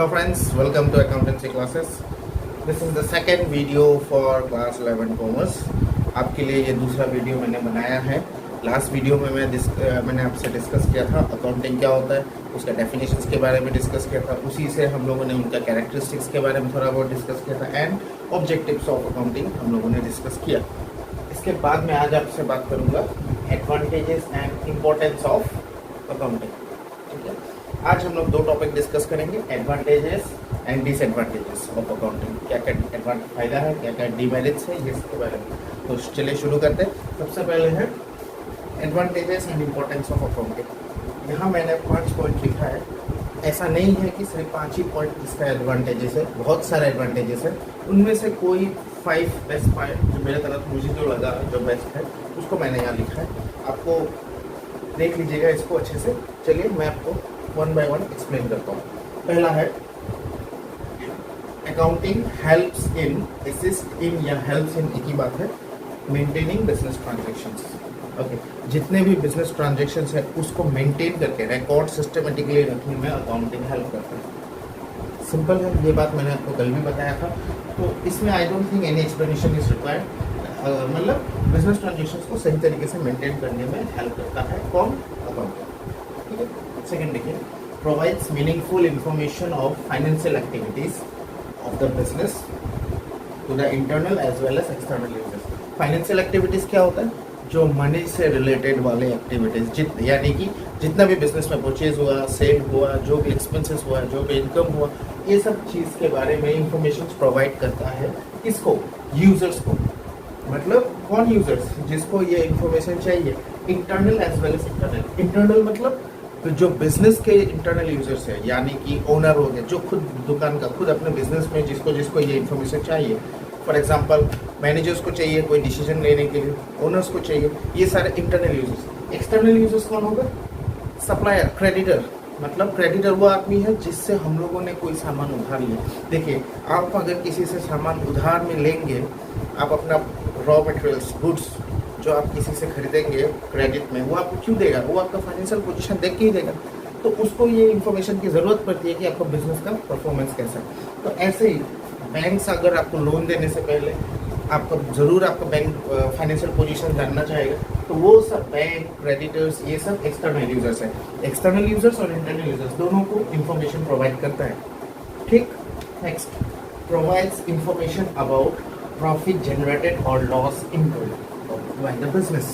Hello friends, welcome to accountancy classes. This is the second video for class 11 commerce. आपके लिए ये दूसरा video मैंने बनाया है. लास्ट वीडियो में मैंने आपसे डिस्कस किया था अकाउंटिंग क्या होता है, उसका डेफिनेशंस के बारे में डिस्कस किया था. उसी से हम लोगों ने उनका कैरेक्टरिस्टिक्स के बारे में थोड़ा बहुत डिस्कस किया था एंड ऑब्जेक्टिव्स ऑफ अकाउंटिंग हम लोगों ने डिस्कस किया. इसके बाद मैं आज आपसे बात करूँगा advantages and importance of accounting. ठीक है, आज हम लोग दो टॉपिक डिस्कस करेंगे, advantages and disadvantages of accounting. क्या क्या फायदा है, क्या क्या डिमेरिट्स है, ये इसके बारे में. तो चलिए शुरू करते हैं. सबसे पहले है advantages and importance of accounting. यहाँ मैंने 5 पॉइंट लिखा है. ऐसा नहीं है कि सिर्फ 5 ही पॉइंट इसका एडवांटेजेस है, बहुत सारे एडवांटेजेस है. उनमें से कोई 5 बेस्ट पॉइंट जो मेरे तरफ मुझे जो लगा जो बेस्ट है उसको मैंने यहाँ लिखा है. आपको देख लीजिएगा इसको अच्छे से. चलिए मैं आपको वन बाय वन एक्सप्लेन करता हूँ. पहला है accounting helps in assist in या हेल्प्स इन, एक ही बात है, मेंटेनिंग बिजनेस ट्रांजैक्शंस. ओके, जितने भी बिजनेस ट्रांजैक्शंस है उसको मेंटेन करके रिकॉर्ड सिस्टमेटिकली रखने में अकाउंटिंग हेल्प करता है. सिंपल है, ये बात मैंने आपको कल भी बताया था. तो इसमें I don't think any explanation is required. मतलब बिजनेस ट्रांजैक्शंस को सही तरीके से मेंटेन करने में हेल्प करता है कौन, अकाउंटिंग. ठीक है. सेकेंड देखिए, provides meaningful information of financial activities of the business to the internal as well as external users. Financial activities क्या होता है, जो मनी से रिलेटेड वाले एक्टिविटीज, यानी कि जितना भी बिजनेस में परचेज हुआ, सेल हुआ, जो भी एक्सपेंसेस हुआ, जो भी इनकम हुआ, ये सब चीज़ के बारे में इंफॉर्मेशन प्रोवाइड करता है. किसको, यूजर्स को. मतलब कौन यूजर्स, जिसको ये इंफॉर्मेशन चाहिए, internal as well as external. Internal मतलब तो जो बिजनेस के इंटरनल यूजर्स है, यानी कि ओनर हो गए, जो खुद दुकान का खुद अपने बिजनेस में जिसको ये इन्फॉर्मेशन चाहिए. फॉर एग्जांपल मैनेजर्स को चाहिए कोई डिसीजन लेने के लिए, ओनर्स को चाहिए, ये सारे इंटरनल यूजर्स. एक्सटर्नल यूजर्स कौन होगा, सप्लायर, क्रेडिटर. मतलब क्रेडिटर वो आदमी है जिससे हम लोगों ने कोई सामान उधार लिया. देखिए, आप अगर किसी से सामान उधार में लेंगे, आप अपना रॉ मटेरियल्स गुड्स जो आप किसी से खरीदेंगे क्रेडिट में, वो आपको क्यों देगा, वो आपका फाइनेंशियल पोजीशन देख के ही देगा. तो उसको ये इन्फॉर्मेशन की ज़रूरत पड़ती है कि आपका बिजनेस का परफॉर्मेंस कैसा है. तो ऐसे ही बैंक अगर आपको लोन देने से पहले आपको ज़रूर आपका बैंक फाइनेंशियल पोजीशन जानना चाहेगा. तो वो सब बैंक, क्रेडिटर्स, ये सब एक्सटर्नल यूजर्स हैं. एक्सटर्नल यूजर्स और इंटरनल यूजर्स दोनों को इन्फॉर्मेशन प्रोवाइड करता है. ठीक. Next, provides information about profit generated और loss incurred by the business.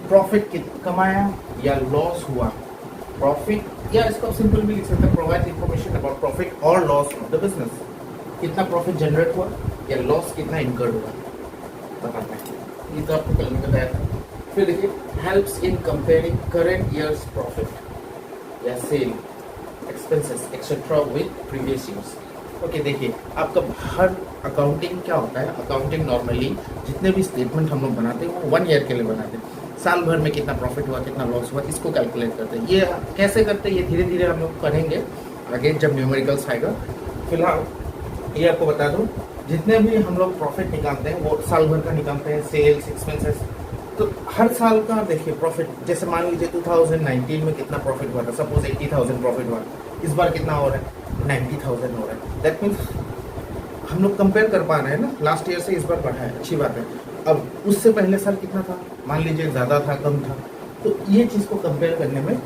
Profit कमाया या लॉस हुआ, प्रॉफिट, या इसको सिंपल भी लिख सकते हैं, प्रोवाइड इंफॉर्मेशन अबाउट प्रॉफिट और लॉस ऑफ द बिजनेस. कितना प्रॉफिट जनरेट हुआ या लॉस कितना इनकर्ड हुआ बताता है. ये तो आपको कल में बताया था. फिर देखिए, helps in comparing current year's profit या sale expenses etcetera with previous years. Okay, देखिए आपका हर अकाउंटिंग क्या होता है, अकाउंटिंग नॉर्मली जितने भी स्टेटमेंट हम लोग बनाते हैं वो 1 ईयर के लिए बनाते हैं. साल भर में कितना प्रॉफिट हुआ, कितना लॉस हुआ, इसको कैलकुलेट करते हैं. ये कैसे करते हैं, ये धीरे धीरे हम लोग करेंगे आगे जब न्यूमेरिकल्स आएगा. फिलहाल ये आपको बता दूं, जितने भी हम लोग प्रॉफिट निकालते हैं वो साल भर का निकालते हैं, सेल्स, एक्सपेंसेस. तो हर साल का देखिए प्रॉफिट, जैसे मान लीजिए 2019 में कितना प्रॉफिट हुआ था, सपोज 80,000 प्रॉफिट हुआ. इस बार कितना हो रहा है, 90,000 हो रहा है. दैट मीन्स हम लोग कंपेयर कर पा रहे हैं ना, लास्ट ईयर से इस बार बढ़ा है, अच्छी बात है. अब उससे पहले साल कितना था, मान लीजिए ज़्यादा था, कम था. तो ये चीज़ को कंपेयर करने में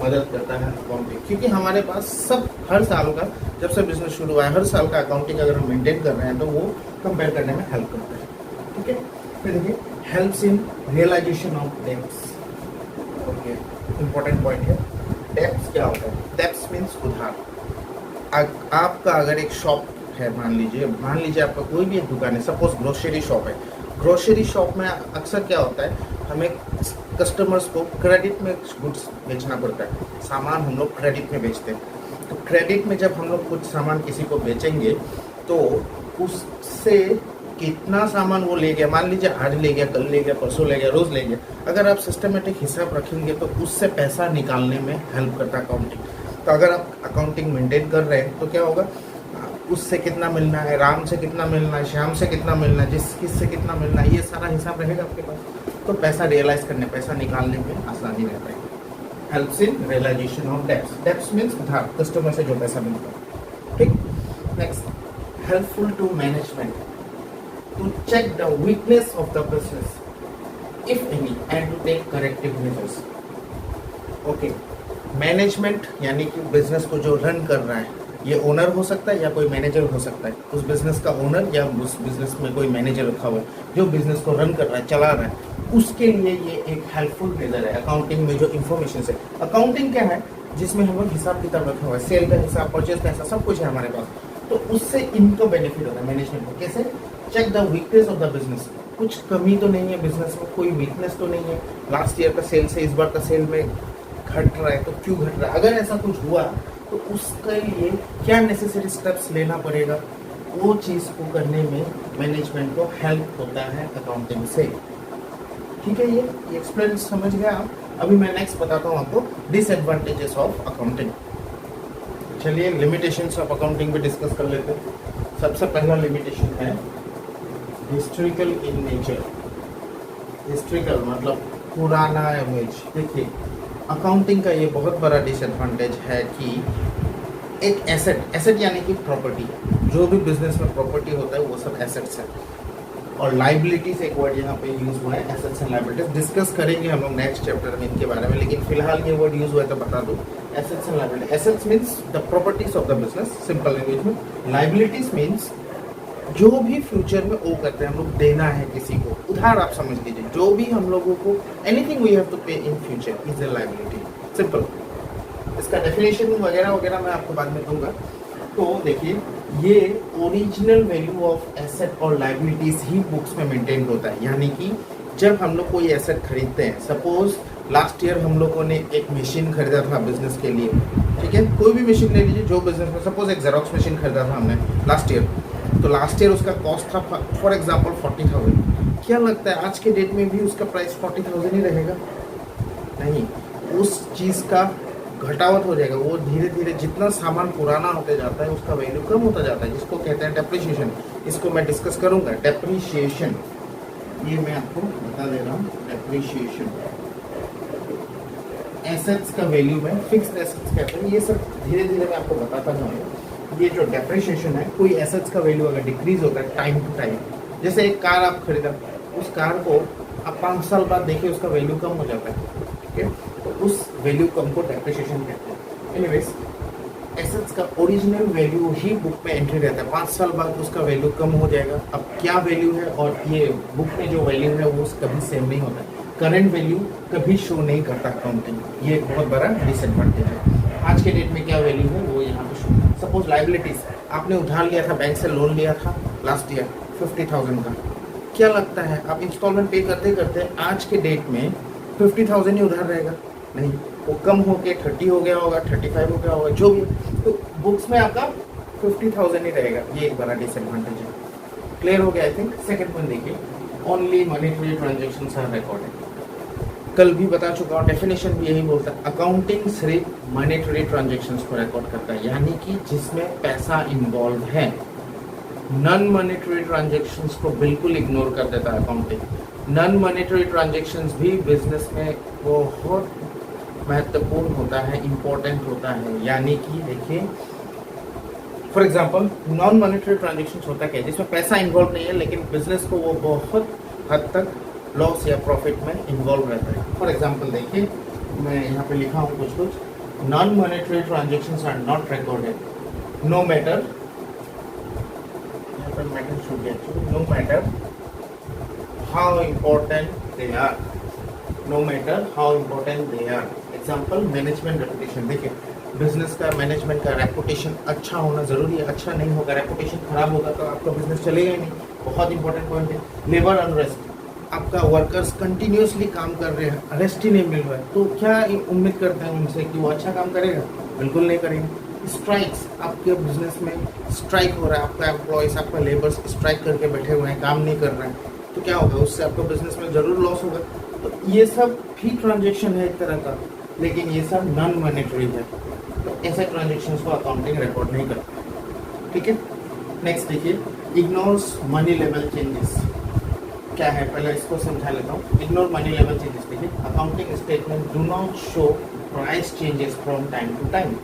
मदद करता है अकाउंटिंग, क्योंकि हमारे पास सब हर साल का, जब से बिजनेस शुरू हुआ है, हर साल का अकाउंटिंग अगर हम मेंटेन कर रहे हैं तो वो कंपेयर करने में हेल्प करता है. ठीक है. फिर देखिए, helps in realisation of debts. Okay, important point है. डेब्ट्स क्या होता है, डेब्ट्स मीन्स उधार. आपका अगर एक शॉप है, मान लीजिए आपका कोई भी एक दुकान है, सपोज ग्रोसरी शॉप है. ग्रोसरी शॉप में अक्सर क्या होता है, हमें कस्टमर्स को क्रेडिट में गुड्स बेचना पड़ता है. सामान हम लोग क्रेडिट में बेचते हैं. तो क्रेडिट में जब हम लोग कुछ सामान किसी को बेचेंगे तो उससे कितना सामान वो ले गया, मान लीजिए आज ले गया, कल ले गया, परसों ले गया, रोज़ ले गया, अगर आप सिस्टमेटिक हिसाब रखेंगे तो उससे पैसा निकालने में हेल्प करता है अकाउंटिंग. तो अगर आप अकाउंटिंग मेंटेन कर रहे हैं तो क्या होगा, उससे कितना मिलना है, राम से कितना मिलना है, श्याम से कितना मिलना है, किससे कितना मिलना है, ये सारा हिसाब रहेगा आपके पास. तो पैसा रियलाइज करने, पैसा निकालने में आसानी रहता है. Helps in realisation of debts. Debts means उधार, कस्टमर से जो पैसा मिलता है। ठीक, next, helpful to management to check the weakness of the business if any and to take corrective measures. Okay, management यानी कि बिजनेस को जो रन कर रहा है, ये ओनर हो सकता है या कोई मैनेजर हो सकता है। उस बिजनेस का ओनर या उस बिजनेस में कोई मैनेजर रखा हुआ है जो बिजनेस को रन कर रहा है, चला रहा है, उसके लिए ये एक हेल्पफुल मेजर है। अकाउंटिंग में जो इन्फॉर्मेशन है, अकाउंटिंग क्या है, जिसमें हम लोग हिसाब किताब रखा हुआ है, सेल का हिसाब, परचेज का हिसाब, सब कुछ है हमारे पास, तो उससे इनको बेनिफिट होता है मैनेजमेंट को। कैसे? Check the weakness of the business, कुछ कमी तो नहीं है बिजनेस में, कोई वीकनेस तो नहीं है, लास्ट ईयर का सेल से इस बार का सेल में घट रहा है तो क्यों घट रहा है, अगर ऐसा कुछ हुआ तो उसके लिए क्या नेसेसरी स्टेप्स लेना पड़ेगा, वो चीज़ को करने में मैनेजमेंट को हेल्प होता है अकाउंटिंग से। ठीक है, ये एक्सप्लेन समझ गया आप। अभी मैं नेक्स्ट बताता हूँ आपको डिसएडवांटेजेस ऑफ अकाउंटिंग। चलिए लिमिटेशंस ऑफ अकाउंटिंग पे डिस्कस कर लेते हैं। सबसे पहला लिमिटेशन है हिस्टोरिकल इन नेचर। हिस्टोरिकल मतलब पुराना इमेज। देखिए, अकाउंटिंग का ये बहुत बड़ा डिसएडवांटेज है कि एक एसेट यानी कि प्रॉपर्टी, जो भी बिजनेस में प्रॉपर्टी होता है वो सब एसेट्स है। और लाइबिलिटीज एक वर्ड यहाँ पे यूज हुआ है, एसेट्स एंड लाइबिलिटीज, डिस्कस करेंगे हम लोग नेक्स्ट चैप्टर में इनके बारे में, लेकिन फिलहाल ये वर्ड यूज हुआ है तो बता दूं, assets and liability. Assets means the properties of the business, simple language में। लाइबिलिटीज मीन्स जो भी फ्यूचर में वो करते हैं, हम लोग देना है किसी को, उधार आप समझ लीजिए, जो भी हम लोगों को एनीथिंग वी हैव टू पे in future is a liability, simple. इसका डेफिनेशन वगैरह वगैरह मैं आपको बाद में दूंगा। तो देखिए, ये ओरिजिनल वैल्यू ऑफ एसेट और लायबिलिटीज ही बुक्स में मेंटेन होता है। यानी कि जब हम लोग कोई एसेट खरीदते हैं, सपोज लास्ट ईयर हम लोगों ने एक मशीन खरीदा था बिजनेस के लिए, ठीक है, कोई भी मशीन ले लीजिए जो बिजनेस में, सपोज एक जेरोक्स मशीन खरीदा था हमने लास्ट ईयर, तो लास्ट ईयर उसका कॉस्ट था फॉर एग्जांपल 40,000। क्या लगता है आज के डेट में भी उसका प्राइस 40,000 ही रहेगा? नहीं, उस चीज़ का घटावत हो जाएगा। वो धीरे धीरे जितना सामान पुराना होते जाता है उसका वैल्यू कम होता जाता है, जिसको कहते हैं डेप्रिसिएशन। इसको मैं डिस्कस करूंगा, डेप्रिसिएशन, ये मैं आपको बता दे रहा हूँ। डेप्रिसिएशन एसेट्स का वैल्यू में फिक्स्ड एसेट्स कहते हैं, ये सब धीरे धीरे मैं आपको बताता जाऊँगा। ये जो डेप्रिसिएशन है, कोई एसेट्स का वैल्यू अगर डिक्रीज होता है टाइम टू टाइम, जैसे एक कार आप खरीदा, उस कार को आप 5 साल बाद देखिए उसका वैल्यू कम हो जाता है, ठीक है, तो उस वैल्यू कम को डेप्रिसिएशन कहते हैं। एनीवेज, एसेट्स का ओरिजिनल वैल्यू ही बुक में एंट्री रहता है, 5 साल बाद उसका वैल्यू कम हो जाएगा। अब क्या वैल्यू है और ये बुक में जो वैल्यू है वो कभी सेम नहीं होता है, करंट वैल्यू कभी शो नहीं करता अकाउंटिंग, ये एक बहुत बड़ा डिसएडवांटेज है। आज के डेट में क्या वैल्यू है वो यहाँ पे शो। सपोज लाइबिलिटीज, आपने उधार लिया था, बैंक से लोन लिया था लास्ट ईयर 50,000 का, क्या लगता है आप इंस्टॉलमेंट पे करते करते आज के डेट में 50,000 ही उधार रहेगा? नहीं, वो कम होके 30 हो गया होगा, 35 हो गया होगा, जो भी, तो बुक्स में आपका 50,000 ही रहेगा। ये एक बड़ा डिसएडवांटेज है। क्लियर हो गया आई थिंक। सेकंड वन देखिए, only monetary transactions are recorded. कल भी बता चुका हूँ, डेफिनेशन भी यही बोलता है, अकाउंटिंग सिर्फ मॉनेटरी ट्रांजैक्शंस को रिकॉर्ड करता है, यानी कि जिसमें पैसा इन्वॉल्व है। नॉन मॉनेटरी ट्रांजैक्शंस को बिल्कुल इग्नोर कर देता है अकाउंटिंग। नॉन मॉनेटरी ट्रांजैक्शंस भी बिजनेस में बहुत महत्वपूर्ण होता है, इम्पोर्टेंट होता है। यानी कि देखिए, for example non monetary transactions होता क्या है, जिसमें पैसा इन्वॉल्व नहीं है लेकिन बिजनेस को वो बहुत हद तक लॉस या प्रॉफिट में इन्वॉल्व रहता है। फॉर एग्जांपल देखिए, मैं यहाँ पे लिखा हूँ कुछ, non monetary transactions are not recorded no matter, matter should be actually no matter how important they are, no matter how important they are. Example, management reputation. देखिए, बिजनेस का, मैनेजमेंट का रेपुटेशन अच्छा होना जरूरी है। अच्छा नहीं होगा, रेपुटेशन खराब होगा तो आपका बिजनेस चलेगा ही नहीं। बहुत इंपॉर्टेंट पॉइंट है। लेबर अनरेस्ट, आपका वर्कर्स कंटिन्यूसली काम कर रहे हैं, रेस्ट ही नहीं मिल रहा है, तो क्या उम्मीद करते हैं उनसे कि वो अच्छा काम करेगा? बिल्कुल नहीं करेंगे। स्ट्राइक्स, आपके बिजनेस में स्ट्राइक हो रहा है, आपका एम्प्लॉयज, आपका लेबर्स स्ट्राइक करके बैठे हुए हैं, काम नहीं कर रहे हैं, तो क्या होगा? उससे आपका बिजनेस में जरूर लॉस होगा। तो ये सब भी ट्रांजेक्शन है एक तरह का, लेकिन ये सब नॉन मॉनेटरी है, तो ऐसे ट्रांजेक्शन्स को अकाउंटिंग रिकॉर्ड नहीं करता। ठीक है, नेक्स्ट देखिए, इग्नोर्स मनी लेवल चेंजेस। क्या है, पहले इसको समझा लेता हूँ। Ignore money level changes. देखिए, accounting statement do not show price changes from time to time.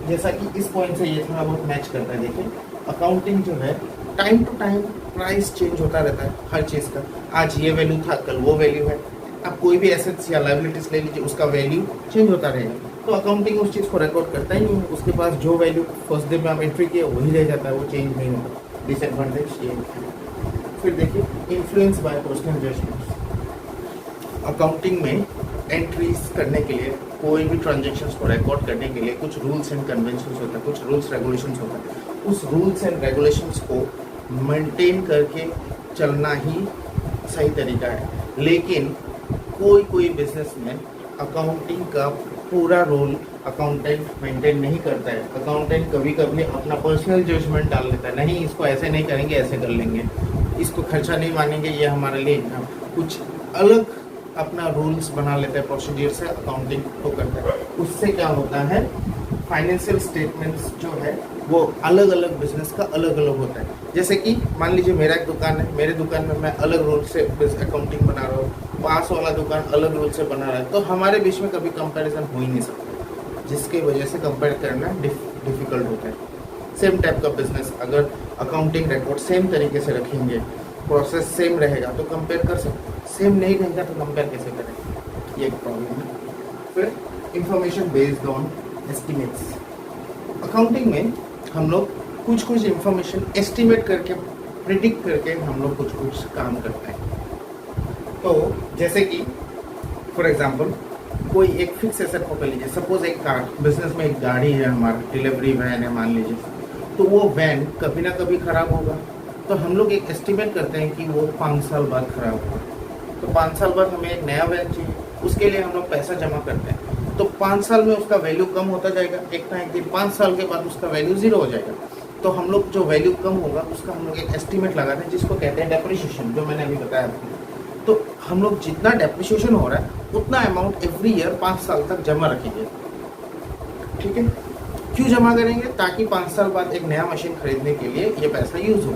जैसा कि इस पॉइंट से ये थोड़ा बहुत मैच करता है। देखिए अकाउंटिंग जो है time to time price change होता रहता है हर चीज़ का। आज ये वैल्यू था, कल वो वैल्यू है। अब कोई भी एसेट्स या लायबिलिटीज ले लीजिए, उसका वैल्यू चेंज होता रहेगा। तो अकाउंटिंग उस चीज़ को रिकॉर्ड करता ही नहीं है। उसके पास जो वैल्यू फर्स्ट डे में आप एंट्री किए वही रह जाता है, वो चेंज नहीं होता। डिसएडवांटेज ये है। फिर देखिए influence by personal judgements. Accounting में एंट्रीज करने के लिए, कोई भी ट्रांजेक्शन्स को रिकॉर्ड करने के लिए कुछ रूल्स एंड कन्वेंशंस होता है, कुछ रूल्स रेगुलेशंस होता है। उस रूल्स एंड रेगुलेशंस को मेंटेन करके चलना ही सही तरीका है। लेकिन कोई कोई बिजनेस में अकाउंटिंग का पूरा रोल अकाउंटेंट मेंटेन नहीं करता है। अकाउंटेंट कभी कभी अपना पर्सनल जजमेंट डाल देता है, नहीं इसको ऐसे नहीं करेंगे, ऐसे कर लेंगे, इसको खर्चा नहीं मानेंगे, ये हमारे लिए कुछ अलग अपना रूल्स बना लेते हैं, प्रोसीजर से अकाउंटिंग को करता है। उससे क्या होता है, फाइनेंशियल स्टेटमेंट्स जो है वो अलग अलग बिजनेस का अलग अलग होता है। जैसे कि मान लीजिए मेरा एक दुकान है, मेरे दुकान में मैं अलग रूल से अकाउंटिंग बना रहा हूँ, पास वाला दुकान अलग रूल से बना रहा है, तो हमारे बीच में कभी कंपैरिजन हो ही नहीं सकता, जिसके वजह से कंपेयर करना डिफिकल्ट होता है। सेम टाइप का बिजनेस, अगर अकाउंटिंग रिकॉर्ड सेम तरीके से रखेंगे, प्रोसेस सेम रहेगा तो कंपेयर कर सकते हैं, सेम नहीं रहेगा तो कंपेयर कैसे करेंगे, ये एक प्रॉब्लम है। फिर information based on estimates. Accounting में हम लोग कुछ कुछ इंफॉर्मेशन एस्टिमेट करके, प्रिडिक्ट करके हम लोग कुछ कुछ काम करते हैं। तो जैसे कि फॉर एग्जांपल कोई एक फिक्स एसेट पकड़ लीजिए, सपोज एक कार, बिजनेस में एक गाड़ी है हमारा, डिलीवरी वैन है मान लीजिए, तो वो वैन कभी ना कभी ख़राब होगा, तो हम लोग एक एस्टिमेट करते हैं कि वो 5 साल बाद ख़राब होगा, तो 5 साल बाद हमें एक नया वैन चाहिए, उसके लिए हम लोग पैसा जमा करते हैं। तो 5 साल में उसका वैल्यू कम होता जाएगा, एक ना एक दिन 5 साल के बाद उसका वैल्यू 0 हो जाएगा। तो हम लोग जो वैल्यू कम होगा उसका हम लोग एक एस्टिमेट लगाते हैं, जिसको कहते हैं डेप्रिसिएशन, जो मैंने अभी बताया आपको। तो हम लोग जितना डेप्रिसिएशन हो रहा है उतना अमाउंट एवरी ईयर 5 साल तक जमा रखेंगे। ठीक है, क्यों जमा करेंगे? ताकि 5 साल बाद एक नया मशीन खरीदने के लिए ये पैसा यूज हो।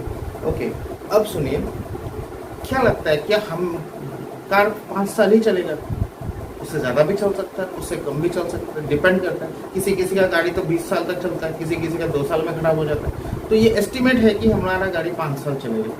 ओके, अब सुनिए, क्या लगता है क्या हम कार 5 साल ही चलेगा? उससे ज़्यादा भी चल सकता है, उससे कम भी चल सकता है, डिपेंड करता है। किसी किसी का गाड़ी तो 20 साल तक चलता है, किसी किसी का 2 साल में खराब हो जाता है। तो ये एस्टिमेट है कि हमारा गाड़ी 5 साल चलेगी,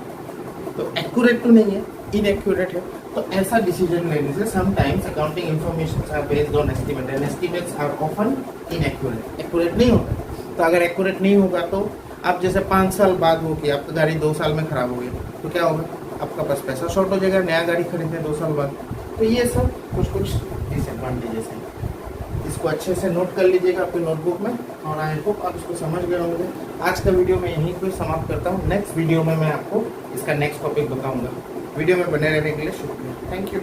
तो एक्यूरेट तो नहीं है, इनएक्यूरेट है। तो ऐसा डिसीजन लेने से sometimes accounting information are based on estimate and estimates are often inaccurate, accurate नहीं होता। तो अगर एक्यूरेट नहीं होगा तो आप जैसे 5 साल बाद हो कि आपकी गाड़ी 2 साल में खराब हो गई, तो क्या होगा? आपका पास पैसा शॉर्ट हो जाएगा, नया गाड़ी खरीदने 2 साल बाद। तो ये सब कुछ कुछ डिसएडवांटेजेस हैं, इसको अच्छे से नोट कर लीजिएगा अपनी नोटबुक में, और आई होप आप इसको समझ गए होंगे। आज का वीडियो मैं यहीं पर समाप्त करता हूँ। नेक्स्ट वीडियो में मैं आपको इसका नेक्स्ट टॉपिक बताऊँगा। वीडियो में बने रहने के लिए शुक्रिया, थैंक यू।